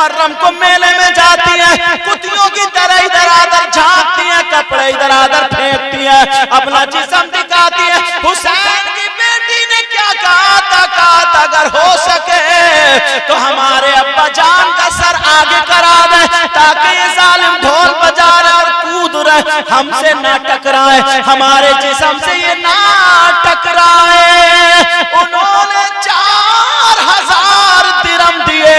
मुहर्रम को मेले में जाती है, कुतियों की तरह इधर आधर झांकती है, कपड़े इधर आधर फेंकती है, अपना जिस्म दिखाती है। हुसैन की बेटी ने क्या कहा था अगर हो सके तो हमारे अब्बा जान का सर आगे करा दे, ताकि ये जालिम ढोल बजा रहे और कूद रहे हमसे ना टकराए, हमारे जिस्म से ये ना टकराए। उन्होंने 4000 दिरहम दिए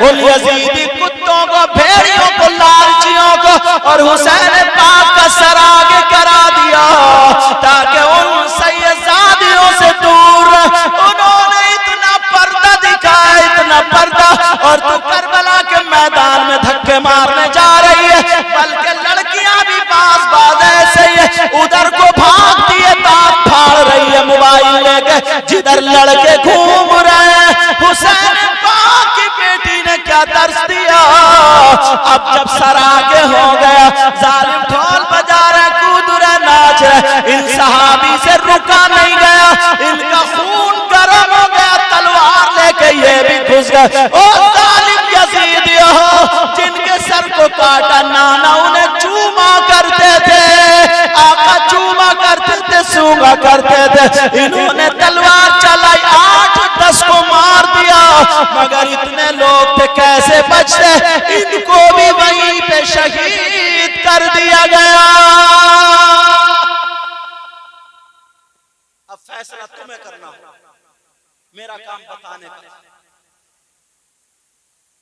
उन यजीदी कुत्तों को, भेड़ियों को, लालचियों को, और हुसैन पाक का सर आगे करा दिया ताकि उन सैयदादियों से दूर। उन्होंने इतना पर्दा दिखाया, इतना पर्दा, और तू करबला के मैदान में धक्के मारने जा रही है, बल्कि लड़कियां भी बाज ऐसे ही है, उधर को भागती है, दांत फाड़ रही है मोबाइल लेके, जिधर लड़के घूम रहे हैं। हुसैन पाक की बेटी ने क्या दर्श दिया। अब जब सर आगे हो गया, जालिम ढोल बजा रहे, कूद रहे, नाच रहे, इन सहाबी से रुका नहीं गया, इनका खून गर्म हो गया, तलवार लेके ये भी घुस गए। ओ जालिम यजीदियों, जिनके सर को काटा नाना उन्हें चूमा करते थे, आका चूमा करते थे, सूंघा करते थे, इन्होंने तलवार चलाई, 8-10 को मार दिया, मगर इतने लोग थे कैसे बचते, इनको भी वहीं पे शहीद कर दिया गया। अब फैसला तुम्हें करना, मेरा काम बताने का।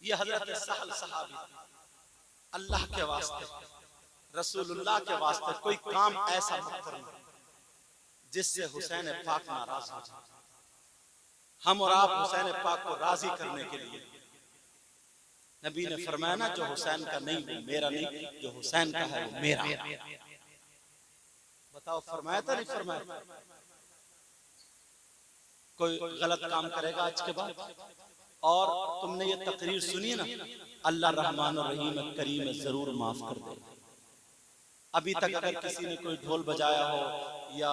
ये हजरत सहल सहाबी, अल्लाह के वास्ते, रसूलुल्लाह के वास्ते कोई काम ऐसा मत करना जिससे हुसैन पाक नाराज हो जाए। हम और आप हुसैन पाक को राजी करने के लिए, नबी ने फरमाया ना, जो हुसैन का नहीं वो मेरा नहीं, जो हुसैन का है वो मेरा। बताओ फरमाया था नहीं फरमाया? कोई गलत काम करेगा आज के बाद, और तुमने ये तकरीर सुनी ना, अल्लाह रहमान और रहीम करीम जरूर माफ कर दे। अभी तक अगर किसी ने कोई ढोल बजाया हो या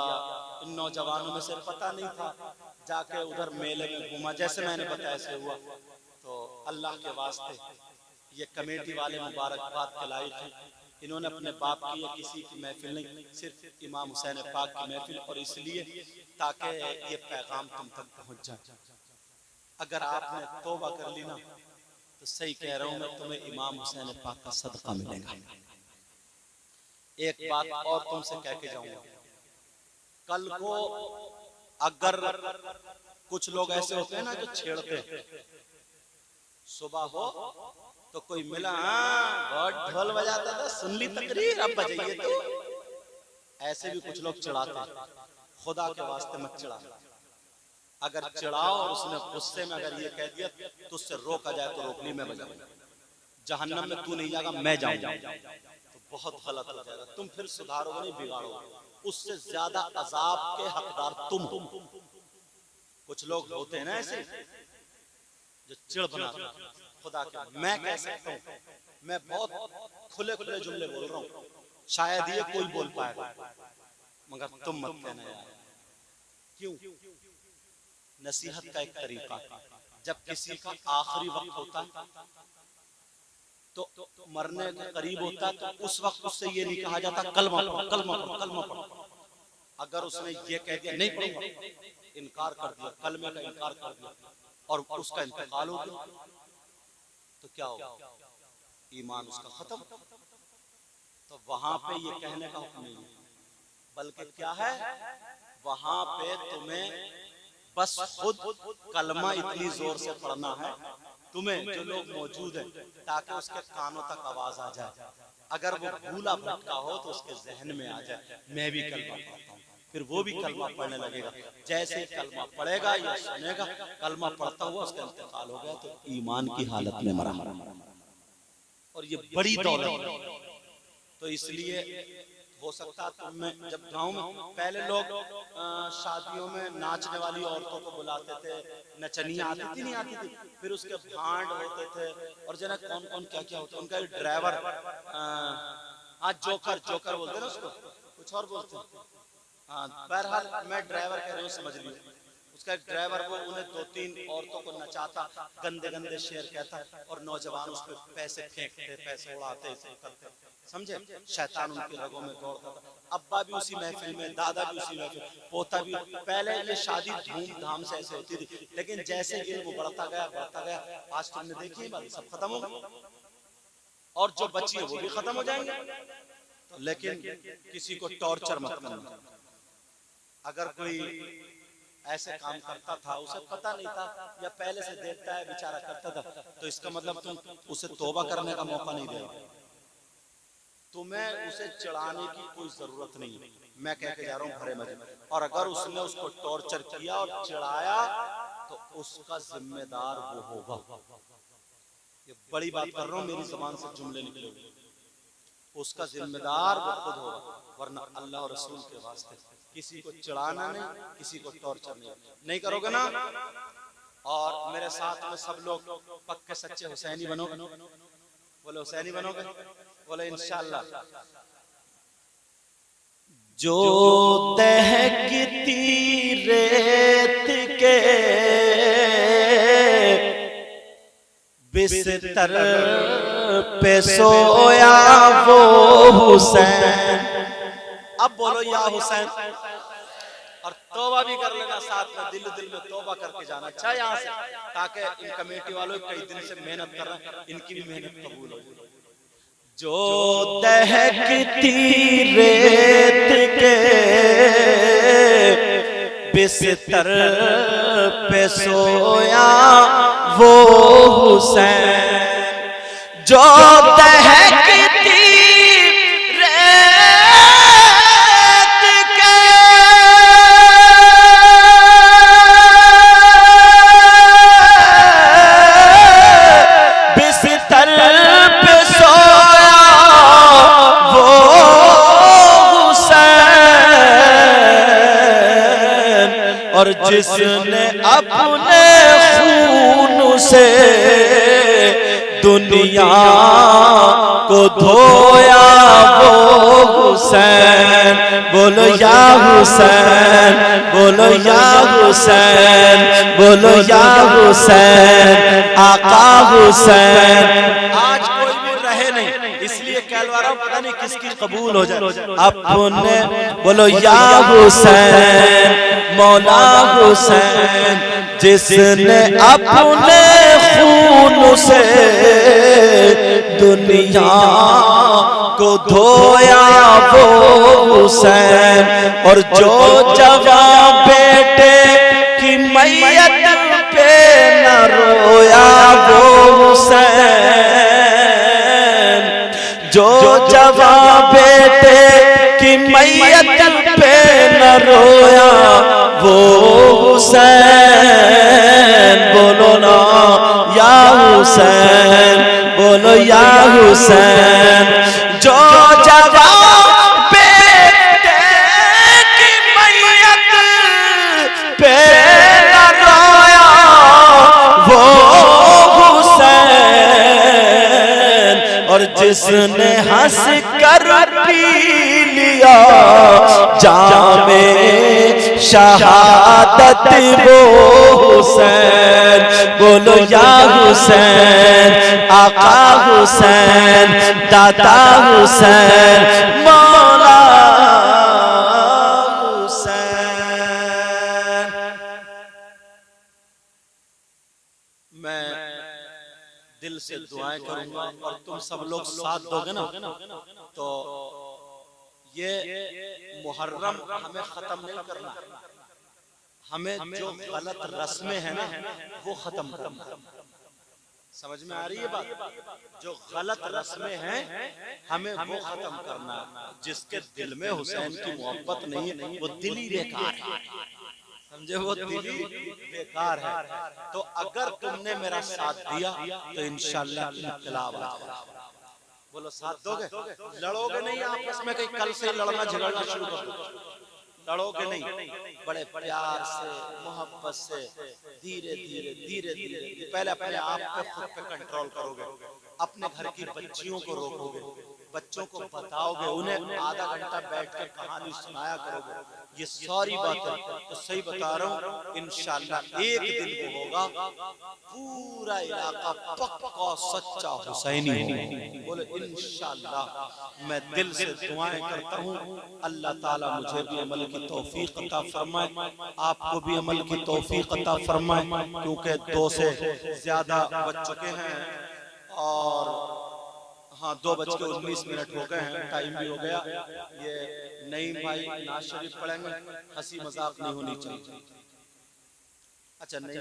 इन नौजवानों में से पता नहीं था, जाके उधर मेले में घूमा, जैसे मैंने बताया ऐसे हुआ, तो अल्लाह के वास्ते ये कमेटी वाले मुबारकबाद के लायक हैं। इन्होंने अपने बाप की या किसी की महफिल नहीं, सिर्फ इमाम हुसैन पाक की महफिल, और इसलिए ताकि ये पैगाम तुम तक पहुंच जाए। अगर आपने तौबा कर ली ना, तो सही कह रहा हूं मैं, तुम्हें इमाम हुसैन पाक का सदका मिलेगा। एक बात और तुमसे कह के जाऊंगा, कल को अगर कुछ लोग ऐसे होते हैं ना जो छेड़ते, सुबह हो तो कोई मिला, बहुत ढोल बजाता था, सुन ली तकरीर, अब बजाइए तो, ऐसे भी कुछ लोग चिढ़ाते। खुदा के वास्ते मत चिढ़ा। अगर चिढ़ाओ और उसने गुस्से में अगर ये कह दिया तो उससे रोका जाए तो रोक ली, मैं बजाऊंगा, जहन्नम में तू नहीं जाएगा मैं जाऊंगा, तो बहुत गलत हो जाएगा। तुम फिर सुधारोगे नहीं, बिगाड़ोगे, उससे ज्यादा अजाब के हकदार तुम हो। कुछ लोग होते हैं ना ऐसे जो चिढ़ बनाते, खुदा के मैं कह सकता हूँ, मैं बहुत खुले खुले जुमले बोल रहा हूँ, शायद ये कोई बोल पाएगा, मगर तुम मत कहना यार। क्यों? नसीहत का एक तरीका, जब किसी का आखिरी वक्त होता तो मरने के करीब होता, तो उस वक्त उससे ये नहीं कहा जाता कलमा पढ़ो, कलमा पढ़ो, कलमा पढ़ो। अगर उसने ये कह दिया नहीं पढ़ूंगा, इनकार कर दिया, कलमे का इनकार कर दिया, और उसका इंतकाल हो गया, तो क्या होगा? ईमान उसका खत्म। तो वहां पे ये कहने का हुक्म नहीं है, बल्कि क्या है, वहां पे तुम्हें बस खुद कलमा इतनी जोर से पढ़ना है तुम्हें, जो लोग मौजूद हैं, ताकि उसके कानों तक आवाज आ जाए। अगर वो भूला भटका हो तो उसके जहन में आ जाए मैं भी कलमा पढ़ता हूँ, फिर वो भी कलमा पढ़ने लगेगा। जैसे ही कलमा पढ़ेगा या सुनेगा, कलमा पढ़ता हुआ उसका इंतकाल हो गया, तो ईमान की हालत में मरा। और ये बड़ी दौलत है। तो इसलिए हो सकता तुम में, जब गांव में पहले लोग शादियों में नाचने वाली औरतों को बुलाते थे, नचनियां आती थी नहीं आती थी, फिर उसके भांड होते थे, और जना कौन कौन क्या क्या होता, उनका ड्राइवर, आज जोकर, जोकर बोलते ना उसको, कुछ और बोलते हैं, हाँ बहरहाल मैं ड्राइवर कह रहा हूँ, समझ लियो। उसका एक ड्राइवर वो उन्हें 2-3 औरतों को नचाता, गंदे गंदे शेर कहता, और नौजवान उस पे पैसे फेंकते, पैसे उड़ाते, करते, समझे? शैतान उनके रगों में दौड़ता था। अब्बा भी उसी महफिल में, दादा भी उसी महफिल, पोता भी। पहले ये शादी धूमधाम से ऐसे होती थी, लेकिन जैसे इल्म बढ़ता गया, आज तुमने देखी बात सब खत्म हो गई, और जो बची है वो भी खत्म हो जाएंगे। लेकिन किसी को टॉर्चर मत करना। अगर कोई ऐसे काम करता था, उसे पता नहीं था या पहले से देखता है बेचारा करता था, तो इसका मतलब तुम उसे तौबा करने का मौका नहीं देगा। तुम्हें उसे चिढ़ाने की कोई जरूरत नहीं है, मैं कह के जा रहा हूँ भरे मजे। और अगर उसने उसको टॉर्चर किया और चिढ़ाया तो उसका जिम्मेदार वो होगा। ये बड़ी बात कर रहा हूँ, मेरी जुबान से जुमले निकले, उसका जिम्मेदार वो खुद होगा। वरना अल्लाह और रसूल के वास्ते किसी को चिढ़ाना नहीं, किसी को टॉर्चर नहीं करोगे ना। और मेरे साथ में सब लोग पक्के सच्चे हुसैनी बनोगे। बोले हुसैनी बनोगे? बोले इंशाअल्लाह। जो दहकती रेत के बिस्तर पे सोया वो हुसैन। अब बोलो या हुसैन, और तौबा भी कर लेना साथ में, दिल में तौबा करके जाना। अच्छा यहाँ से, ताकि इन कमेटी वालों कई दिन से मेहनत कर रहे हैं, इनकी भी मेहनत कबूल हो। जो दहकती रेत के बिस्तर पे सोया वो हुसैन, जो दहकती और जिसने अपने खून से दुनिया को धोया वो हुसैन। बोलो या हुसैन, बोलो या हुसैन, बोलो या हुसैन, आका हुसैन। आज कोई भी रहे नहीं, इसलिए कहलवा रहा हूं, पता नहीं किसकी कबूल हो जाए। अपने बोलो या हुसैन, मौला हुसैन, जिसने अपने खून से दुनिया को धोया वो हुसैन। और जो जवान बेटे की मैयत पे न रोया वो हुसैन, जो जवान बेटे की मैयत पे न रोया वो हुसैन। बोलो ना या हुसैन, बोलो या हुसैन, जो जवान बेटे की मैयत पे न रोया वो हुसैन। और जिसने हंस कर पी लिया जामे शहादत वो हुसैन। बोलो या हुसैन, आका हुसैन, दादा हुसैन, मौला हुसैन। मैं दिल से दुआएं करूंगा और तुम सब लोग साथ दोगे ना, तो ये मुहर्रम हमें खत्म नहीं करना, हमें जो गलत रस्में हैं ना वो खत्म करना। समझ में आ रही है बात? जो गलत रस्में हैं हमें वो खत्म करना। जिसके दिल में हुसैन की मोहब्बत नहीं है वो दिल ही बेकार है, समझे? वो दिल ही बेकार है। तो अगर तुमने मेरा साथ दिया तो इंशाअल्लाह इनकलाब आ जाएगा। बोलो साथ दोगे? लड़ोगे नहीं आपस में, कहीं कल से लड़ना झगड़ना शुरू कर दो। लड़ोगे नहीं, बड़े प्यार से मोहब्बत से धीरे धीरे धीरे धीरे पहले अपने आप पे खुद पे कंट्रोल करोगे, अपने घर की बच्चियों को रोकोगे, बच्चों को बताओगे, उन्हें आधा घंटा बैठकर कहानी सुनाया करोगे, ये सारी बातें तो सही बता रहा हूँ, इंशाअल्लाह एक दिन वो होगा पूरा इलाका पक्का सच्चा हुसैनी होगा। बोले इंशाअल्लाह। मैं दिल से दुआएं करता हूँ अल्लाह ताला मुझे भी अमल की तौफीक अता फरमाए, आपको भी अमल की तौफीक अता फरमाए, क्योंकि 2 से ज्यादा बज चुके हैं और हाँ 2:19 हो गए हैं, टाइम भी हो गया। ये नईम भाई नाज शरीफ पढ़ेंगे, हंसी मजाक नहीं होनी चाहिए। अच्छा नहीं,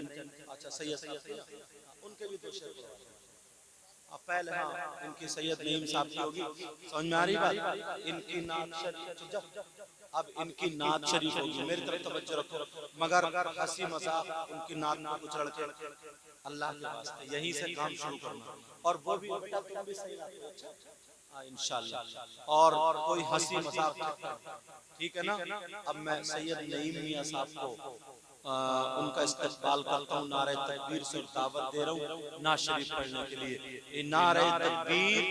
अच्छा सैयद उनके भी 2 शेर पहले, हाँ इनकी सैयद नईम साहब की होगी, समझ में आ रही बात। इनकी नात शरीफ, अब इनकी नात शरीफ होगी, मेरी तरफ तवज्जो रखो, मगर हंसी मजाक उनकी नात में कुछ लड़के अल्लाह के वास्ते यहीं से काम शुरू करना, और वो भी बेटा तुम भी सही लाते हो, अच्छा इंशाअल्लाह, और कोई हंसी मजाक, ठीक है ना। अब मैं सैयद नईम मियां साहब को उनका इस्तकबाल करता हूँ, नारे तकबीर से दावत दे रहा हूँ नाज शरीफ पढ़ने के लिए। नारे तकबीर,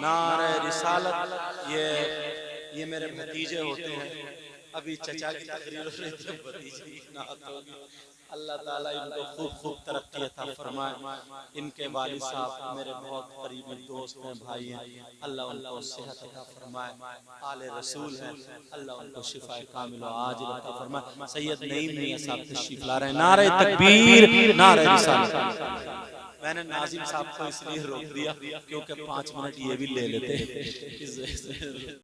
नारे रिसालत, ये मेरे भतीजे होते हैं, अभी चचा की तकरीर हो रही थी, भतीजे की नात होगी। अल्लाह ताला इनको खूब खूब तरक्की अता फरमाए। इनके वालिद साहब मेरे बहुत करीबी दोस्त हैं, भाई हैं, अल्लाह उनको सेहत अता फरमाए, आले रसूल हैं, अल्लाह उनको शिफाए कामिल व आजिल अता फरमाए। सैयद नईम मियां साहब तशरीफ ला रहे हैं, नारे तकबीर, नारे रिसालत। मैंने नाजिम साहब को इसलिए रोक दिया क्योंकि 5 मिनट ये भी ले लेते।